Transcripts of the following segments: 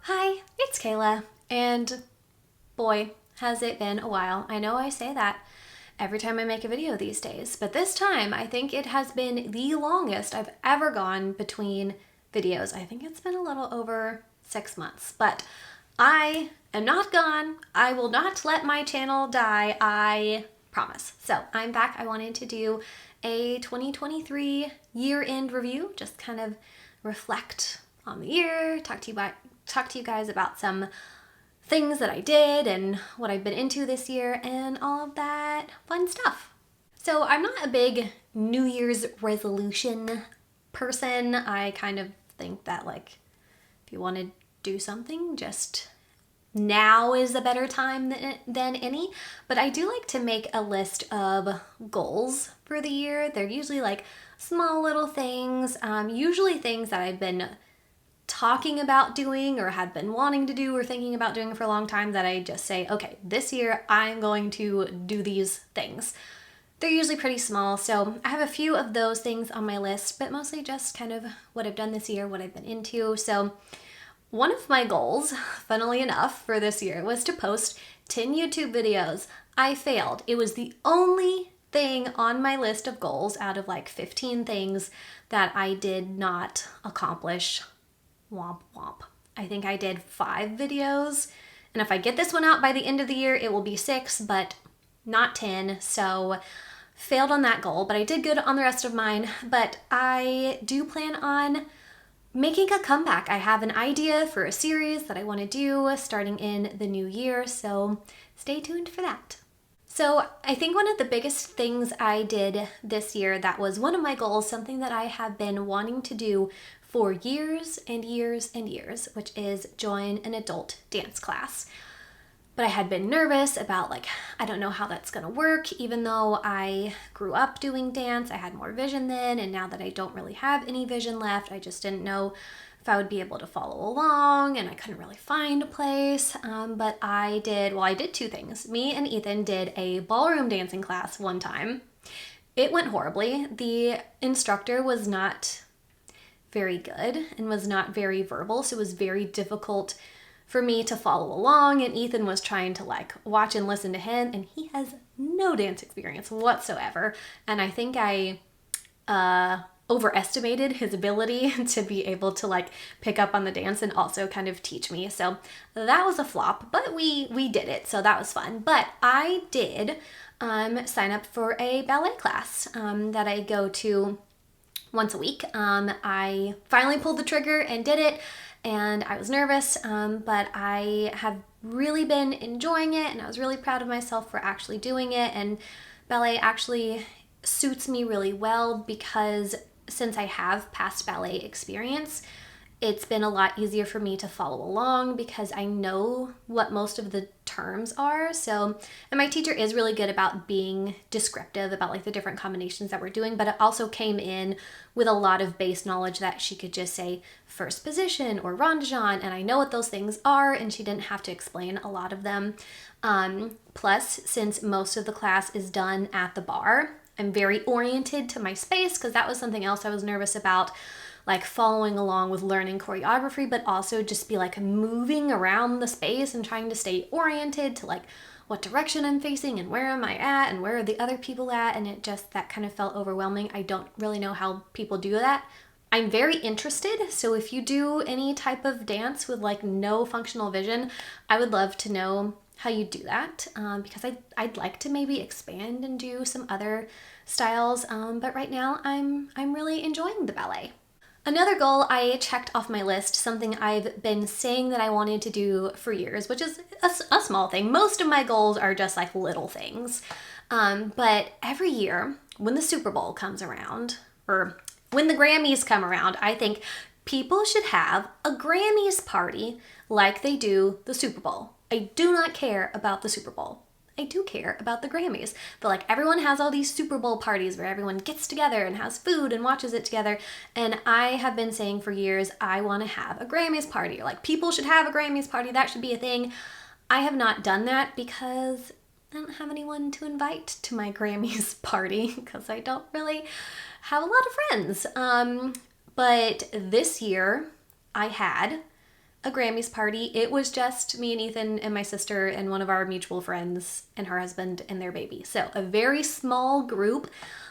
Hi, it's Kayla, and boy, has it been a while. I know I say that every time I make a video these days, but this time I think it has been the longest I've ever gone between videos. I think it's been a little over 6 months, but I am not gone. I will not let my channel die, I promise. So I'm back. I wanted to do a 2023 year-end review, just kind of reflect on the year, talk to you guys about some things that I did and what I've been into this year and all of that fun stuff. So I'm not a big New Year's resolution person. I kind of think that like if you want to do something, just now is a better time than any. But I do like to make a list of goals for the year. They're usually like small little things, usually things that I've been talking about doing or had been wanting to do or thinking about doing for a long time that I just say, okay, this year I'm going to do these things. They're usually pretty small, so I have a few of those things on my list, but mostly just kind of what I've done this year, what I've been into. So one of my goals, funnily enough, for this year was to post 10 YouTube videos. I failed. It was the only thing on my list of goals out of like 15 things that I did not accomplish. Womp womp. I think I did 5 videos, and if I get this one out by the end of the year, it will be 6, but not 10, so failed on that goal, but I did good on the rest of mine. But I do plan on making a comeback. I have an idea for a series that I want to do starting in the new year, so stay tuned for that. So I think one of the biggest things I did this year that was one of my goals, something that I have been wanting to do for years and years and years, which is join an adult dance class. But I had been nervous about like, I don't know how that's gonna work, even though I grew up doing dance, I had more vision then, and now that I don't really have any vision left, I just didn't know if I would be able to follow along, and I couldn't really find a place. But I did 2 things. Me and Ethan did a ballroom dancing class one time. It went horribly. The instructor was not very good and was not very verbal, so it was very difficult for me to follow along, and Ethan was trying to like watch and listen to him, and he has no dance experience whatsoever, and I think I overestimated his ability to be able to like pick up on the dance and also kind of teach me. So that was a flop, but we did it, so that was fun. But I did sign up for a ballet class that I go to once a week. I finally pulled the trigger and did it, and I was nervous, but I have really been enjoying it, and I was really proud of myself for actually doing it. And ballet actually suits me really well because since I have past ballet experience, it's been a lot easier for me to follow along because I know what most of the terms are. So, and my teacher is really good about being descriptive about like the different combinations that we're doing, but it also came in with a lot of base knowledge that she could just say first position or rond de jambe, and I know what those things are, and she didn't have to explain a lot of them. Plus, since most of the class is done at the bar, I'm very oriented to my space because that was something else I was nervous about, like following along with learning choreography, but also just be like moving around the space and trying to stay oriented to like what direction I'm facing and where am I at and where are the other people at, and it just, that kind of felt overwhelming. I don't really know how people do that. I'm very interested, so if you do any type of dance with like no functional vision, I would love to know how you do that, because I'd like to maybe expand and do some other styles, but right now I'm really enjoying the ballet. Another goal I checked off my list, something I've been saying that I wanted to do for years, which is a small thing. Most of my goals are just like little things. But every year when the Super Bowl comes around, or when the Grammys come around, I think people should have a Grammys party like they do the Super Bowl. I do not care about the Super Bowl. I do care about the Grammys. But like everyone has all these Super Bowl parties where everyone gets together and has food and watches it together. And I have been saying for years, I want to have a Grammys party. Like people should have a Grammys party. That should be a thing. I have not done that because I don't have anyone to invite to my Grammys party because I don't really have a lot of friends. But this year I had a Grammys party. It was just me and Ethan and my sister and one of our mutual friends and her husband and their baby. So a very small group,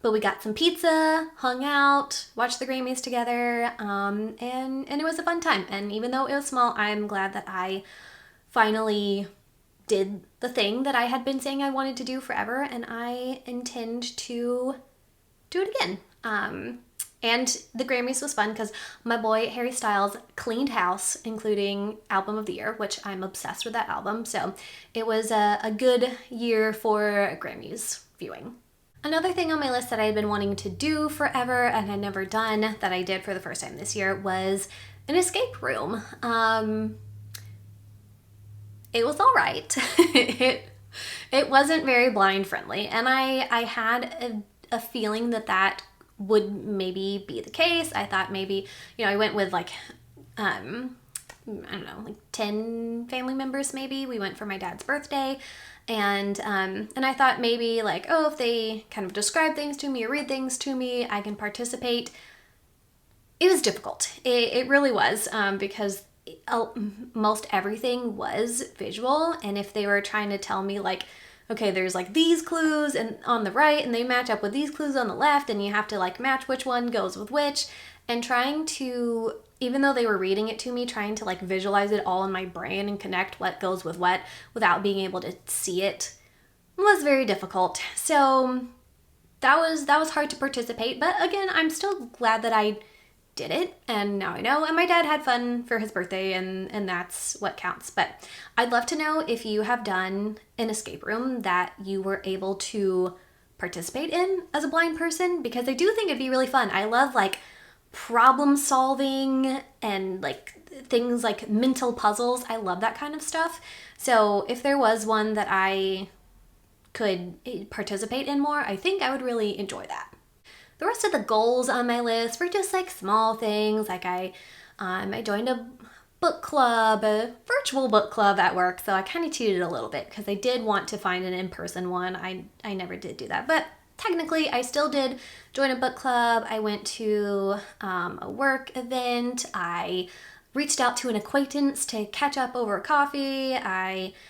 but we got some pizza, hung out, watched the Grammys together, and it was a fun time. And even though it was small, I'm glad that I finally did the thing that I had been saying I wanted to do forever, and I intend to do it again. And the Grammys was fun because my boy Harry Styles cleaned house, including Album of the Year, which I'm obsessed with that album. So it was a good year for Grammys viewing. Another thing on my list that I had been wanting to do forever and had never done that I did for the first time this year was an escape room. It was all right. It wasn't very blind friendly, and I had a feeling that would maybe be the case. I thought maybe, I went with like, I don't know, like 10 family members maybe. We went for my dad's birthday, and I thought maybe like, oh, if they kind of describe things to me or read things to me, I can participate. It was difficult. It really was, because most everything was visual, and if they were trying to tell me like, okay, there's like these clues and on the right and they match up with these clues on the left, and you have to like match which one goes with which, and trying to, even though they were reading it to me, trying to like visualize it all in my brain and connect what goes with what without being able to see it was very difficult. So that was hard to participate, but again, I'm still glad that I did it, and now I know, and my dad had fun for his birthday, and that's what counts. But I'd love to know if you have done an escape room that you were able to participate in as a blind person, because I do think it'd be really fun. I love like problem solving and like things like mental puzzles. I love that kind of stuff. So if there was one that I could participate in more, I think I would really enjoy that. The rest of the goals on my list were just like small things. Like I joined a book club, a virtual book club at work. So I kind of cheated a little bit because I did want to find an in-person one. I never did do that, but technically I still did join a book club. I went to a work event. I reached out to an acquaintance to catch up over coffee. One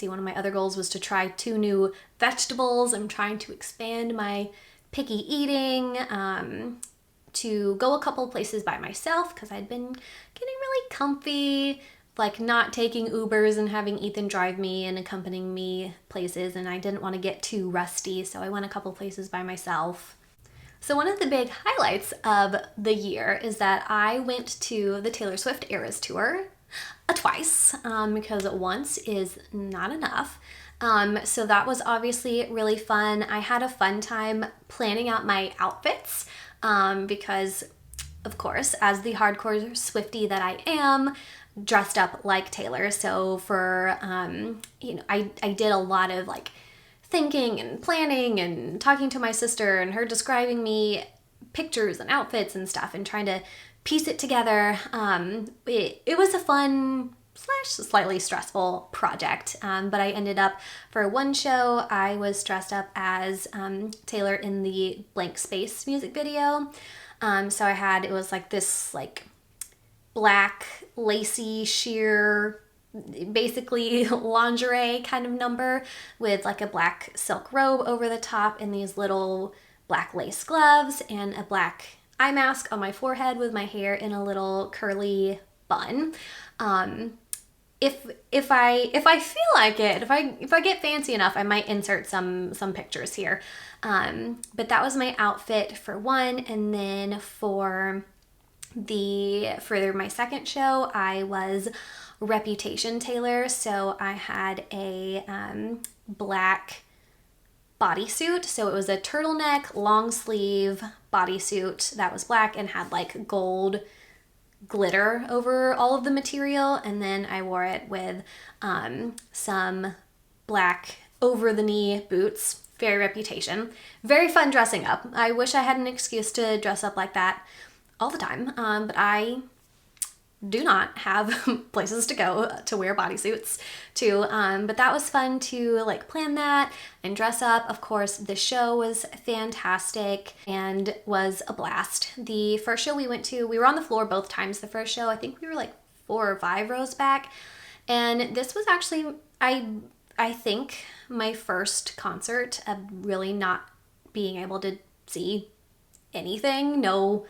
of my other goals was to try 2 new vegetables. I'm trying to expand my picky eating, to go a couple places by myself because I'd been getting really comfy, like not taking Ubers and having Ethan drive me and accompanying me places, and I didn't want to get too rusty, so I went a couple places by myself. So one of the big highlights of the year is that I went to the Taylor Swift Eras Tour twice, because once is not enough. So that was obviously really fun. I had a fun time planning out my outfits, because of course, as the hardcore Swiftie that I am, dressed up like Taylor. So for, I did a lot of like thinking and planning and talking to my sister and her describing me pictures and outfits and stuff and trying to piece it together. It was a fun / slightly stressful project, but I ended up, for one show, I was dressed up as Taylor in the Blank Space music video. So it was like this like black lacy sheer, basically lingerie kind of number with like a black silk robe over the top and these little black lace gloves and a black eye mask on my forehead with my hair in a little curly bun. If I feel like it, if I get fancy enough, I might insert some pictures here. But that was my outfit for one, and then for my second show, I was Reputation Taylor. So I had a black bodysuit. So it was a turtleneck, long sleeve bodysuit that was black and had like gold glitter over all of the material, and then I wore it with some black over the knee boots. Very Reputation. Very fun dressing up. I wish I had an excuse to dress up like that all the time, but I do not have places to go to wear bodysuits to, but that was fun to like plan that and dress up. Of course, the show was fantastic and was a blast. The first show we went to, we were on the floor both times. The first show, I think we were like 4 or 5 rows back. And this was actually, I think, my first concert of really not being able to see anything. No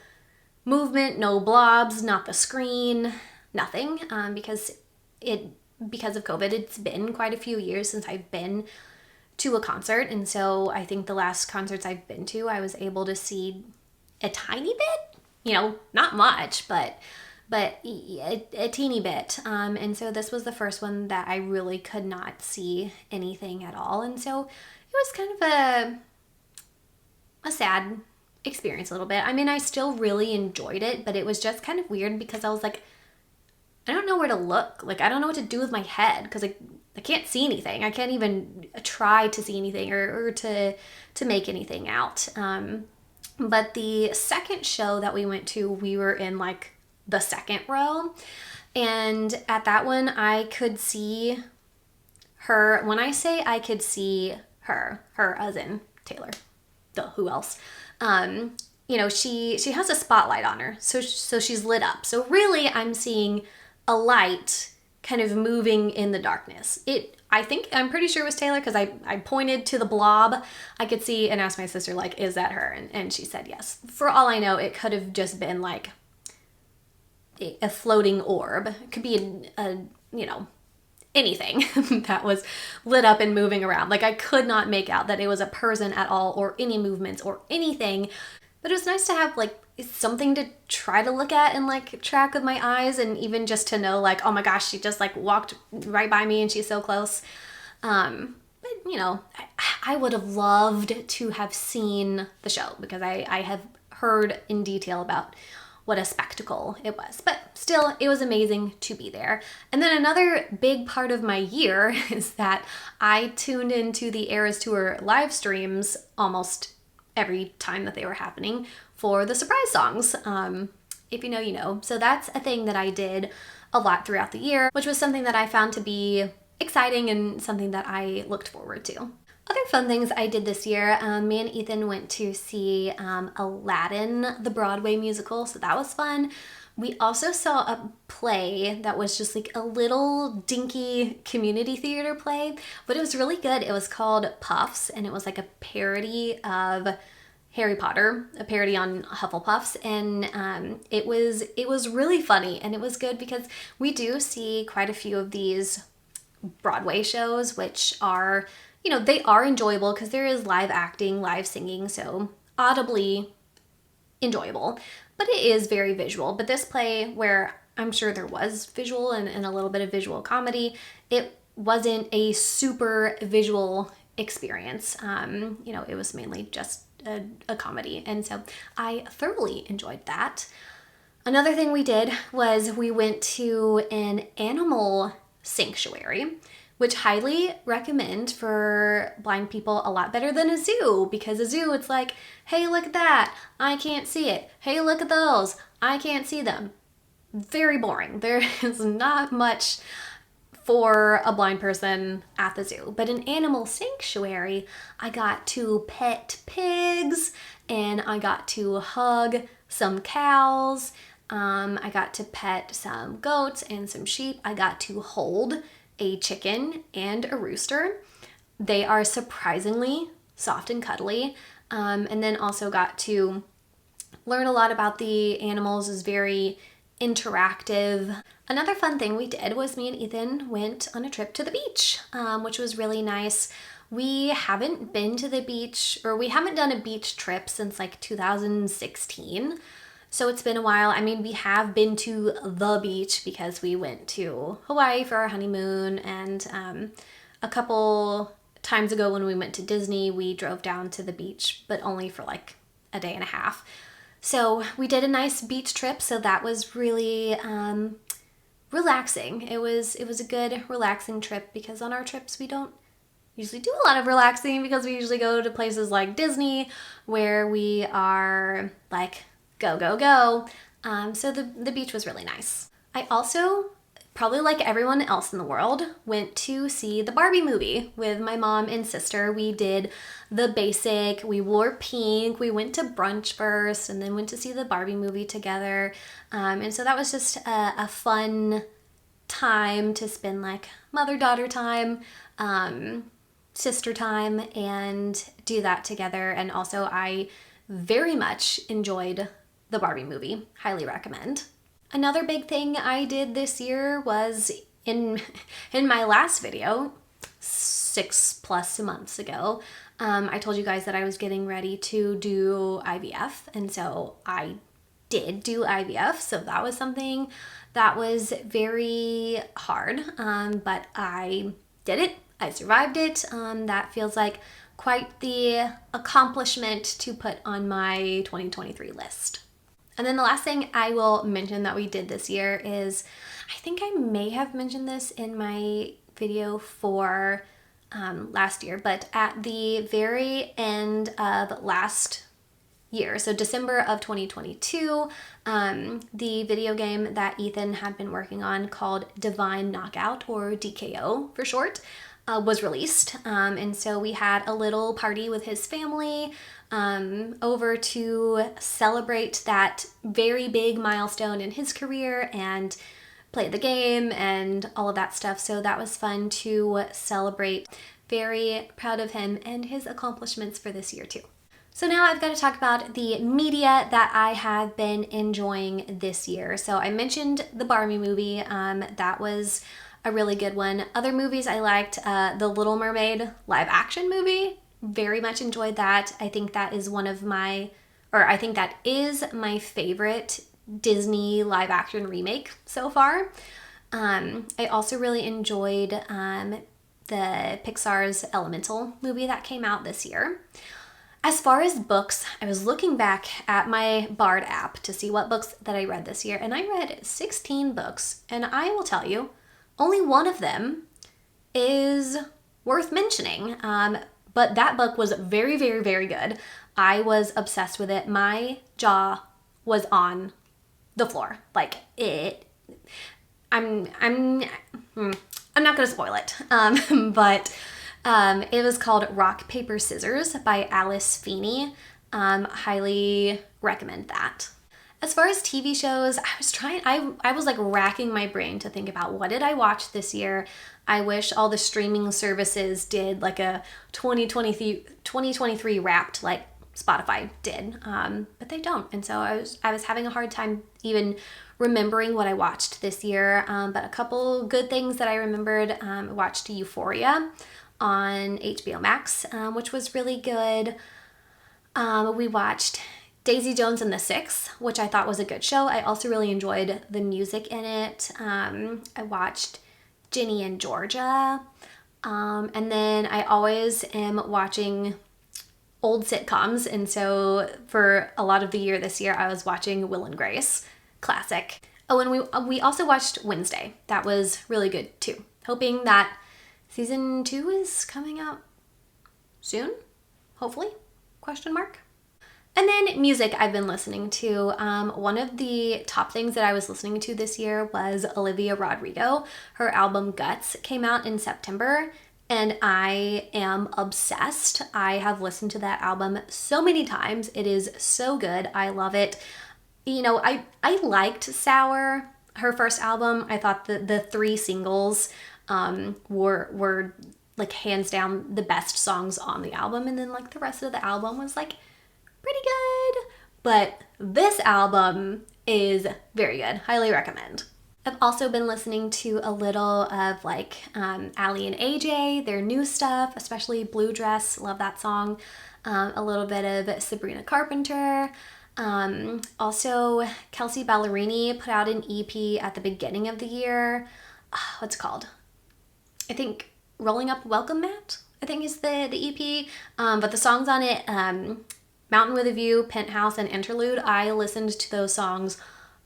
movement, no blobs, not the screen, nothing. Because of COVID, it's been quite a few years since I've been to a concert. And so I think the last concerts I've been to, I was able to see a tiny bit, not much, but a teeny bit. And so this was the first one that I really could not see anything at all. And so it was kind of a sad experience a little bit. I mean, I still really enjoyed it, but it was just kind of weird because I was like, I don't know where to look. Like, I don't know what to do with my head because I can't see anything. I can't even try to see anything or to make anything out. But the second show that we went to, we were in like the second row. And at that one, I could see her. When I say I could see her as in Taylor, who else? She has a spotlight on her. So she's lit up. So really I'm seeing a light kind of moving in the darkness. I'm pretty sure it was Taylor because I pointed to the blob I could see and asked my sister, like, is that her? And she said yes. For all I know, it could have just been like a floating orb. It could be anything that was lit up and moving around. Like, I could not make out that it was a person at all or any movements or anything. But it was nice to have like something to try to look at and like track with my eyes, and even just to know like, oh my gosh, she just like walked right by me and she's so close. But I would have loved to have seen the show because I have heard in detail about what a spectacle it was. But still, it was amazing to be there. And then another big part of my year is that I tuned into the Eras Tour live streams almost every time that they were happening for the surprise songs. If you know, you know. So that's a thing that I did a lot throughout the year, which was something that I found to be exciting and something that I looked forward to. Other fun things I did this year, me and Ethan went to see Aladdin, the Broadway musical, so that was fun. We also saw a play that was just like a little dinky community theater play, but it was really good. It was called Puffs, and it was like a parody of Harry Potter, a parody on Hufflepuffs, and it was really funny, and it was good because we do see quite a few of these Broadway shows, which are, they are enjoyable because there is live acting, live singing, so audibly enjoyable, but it is very visual. But this play, where I'm sure there was visual and a little bit of visual comedy, it wasn't a super visual experience. It was mainly just a comedy, and so I thoroughly enjoyed that. Another thing we did was we went to an animal sanctuary, which highly recommend for blind people, a lot better than a zoo, because a zoo, it's like, hey, look at that, I can't see it. Hey, look at those, I can't see them. Very boring. There is not much for a blind person at the zoo. But in animal sanctuary, I got to pet pigs and I got to hug some cows. I got to pet some goats and some sheep. I got to hold a chicken and a rooster. They are surprisingly soft and cuddly. And then also got to learn a lot about the animals. Is very interactive. Another fun thing we did was me and Ethan went on a trip to the beach, which was really nice. We haven't been to the beach, or we haven't done a beach trip since like 2016. So it's been a while. I mean, we have been to the beach because we went to Hawaii for our honeymoon, and a couple times ago when we went to Disney, we drove down to the beach, but only for like a day and a half. So we did a nice beach trip, so that was really relaxing. It was a good relaxing trip, because on our trips we don't usually do a lot of relaxing, because we usually go to places like Disney where we are like go, go, go. So the beach was really nice. I also probably like everyone else in the world, went to see the Barbie movie with my mom and sister. We did the basic, we wore pink, we went to brunch first and then went to see the Barbie movie together. And so that was just a fun time to spend like mother-daughter time, sister time, and do that together. And also I very much enjoyed the Barbie movie. Highly recommend. Another big thing I did this year was in my last video, 6+ months ago, I told you guys that I was getting ready to do IVF, and so I did do IVF. So that was something that was very hard, but I did it. I survived it. That feels like quite the accomplishment to put on my 2023 list. And then the last thing I will mention that we did this year is, I think I may have mentioned this in my video for last year, but at the very end of last year, so December of 2022, the video game that Ethan had been working on called Divine Knockout, or DKO for short, was released. And so we had a little party with his family over to celebrate that very big milestone in his career and play the game and all of that stuff. So that was fun to celebrate. Very proud of him and his accomplishments for this year too. So now I've got to talk about the media that I have been enjoying this year. So I mentioned the Barbie movie. That was a really good one. Other movies I liked, the Little Mermaid live action movie. Very much enjoyed that. I think that is my favorite Disney live action remake so far. I also really enjoyed the Pixar's Elemental movie that came out this year. As far as books, I was looking back at my Bard app to see what books that I read this year, and I read 16 books, and I will tell you, only one of them is worth mentioning. But that book was very, very, very good. I was obsessed with it. My jaw was on the floor. Like it. I'm not gonna spoil it. But it was called Rock, Paper, Scissors by Alice Feeney. Highly recommend that. As far as TV shows, I was like racking my brain to think about what did I watch this year. I wish all the streaming services did like a 2023 wrapped like Spotify did, but they don't. And so I was having a hard time even remembering what I watched this year. But a couple good things that I remembered, I watched Euphoria on HBO Max, which was really good. We watched Daisy Jones and the Six, which I thought was a good show. I also really enjoyed the music in it. I watched Ginny and Georgia. And then I always am watching old sitcoms. And so for a lot of the year this year, I was watching Will and Grace, classic. Oh, and we also watched Wednesday. That was really good too. Hoping that season 2 is coming out soon, hopefully, ? And then music I've been listening to. One of the top things that I was listening to this year was Olivia Rodrigo. Her album Guts came out in September, and I am obsessed. I have listened to that album so many times. It is so good. I love it. You know, I liked Sour, her first album. I thought the 3 singles were like hands down the best songs on the album, and then like the rest of the album was like pretty good, but this album is very good. Highly recommend. I've also been listening to a little of like Ally and AJ, their new stuff, especially Blue Dress. Love that song. A little bit of Sabrina Carpenter. Also, Kelsea Ballerini put out an EP at the beginning of the year. What's it called? I think Rolling Up Welcome Mat, I think is the EP. But the songs on it, Mountain with a View, Penthouse, and Interlude, I listened to those songs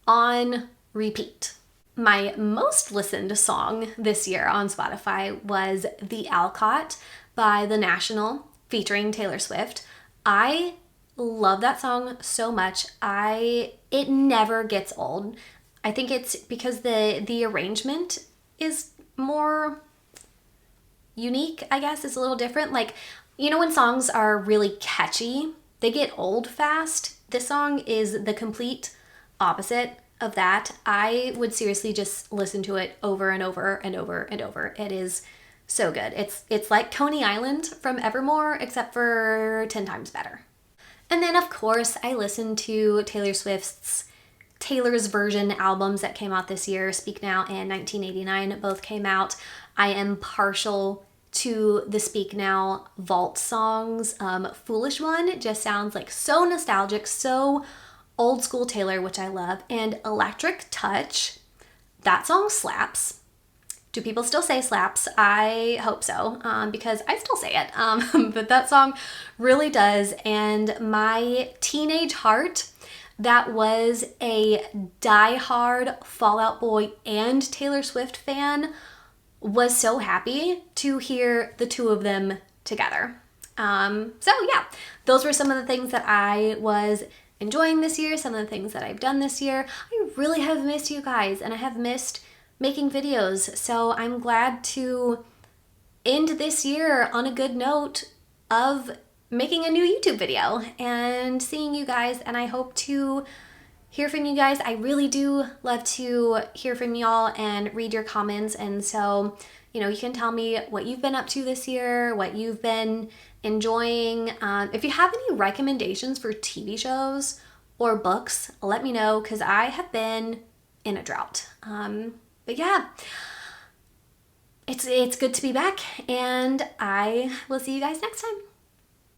on repeat. My most listened song this year on Spotify was The Alcott by The National featuring Taylor Swift. I love that song so much. It never gets old. I think it's because the arrangement is more unique, I guess. It's a little different. Like, you know, when songs are really catchy, they get old fast. This song is the complete opposite of that. I would seriously just listen to it over and over and over and over. It is so good. It's like Coney Island from Evermore, except for 10 times better. And then, of course, I listened to Taylor Swift's Taylor's Version albums that came out this year. Speak Now and 1989 both came out. I am partial to the Speak Now vault songs. Foolish One just sounds like so nostalgic, so old school Taylor, which I love. And Electric Touch, that song slaps. Do people still say slaps? I hope so, because I still say it. But that song really does. And my teenage heart, that was a diehard Fall Out Boy and Taylor Swift fan, was so happy to hear the two of them together. So yeah, those were some of the things that I was enjoying this year, some of the things that I've done this year. I really have missed you guys, and I have missed making videos. So I'm glad to end this year on a good note of making a new YouTube video and seeing you guys, and I hope to hear from you guys. I really do love to hear from y'all and read your comments, and so, you know, you can tell me what you've been up to this year, what you've been enjoying. If you have any recommendations for TV shows or books, let me know, because I have been in a drought. But yeah, it's good to be back, and I will see you guys next time.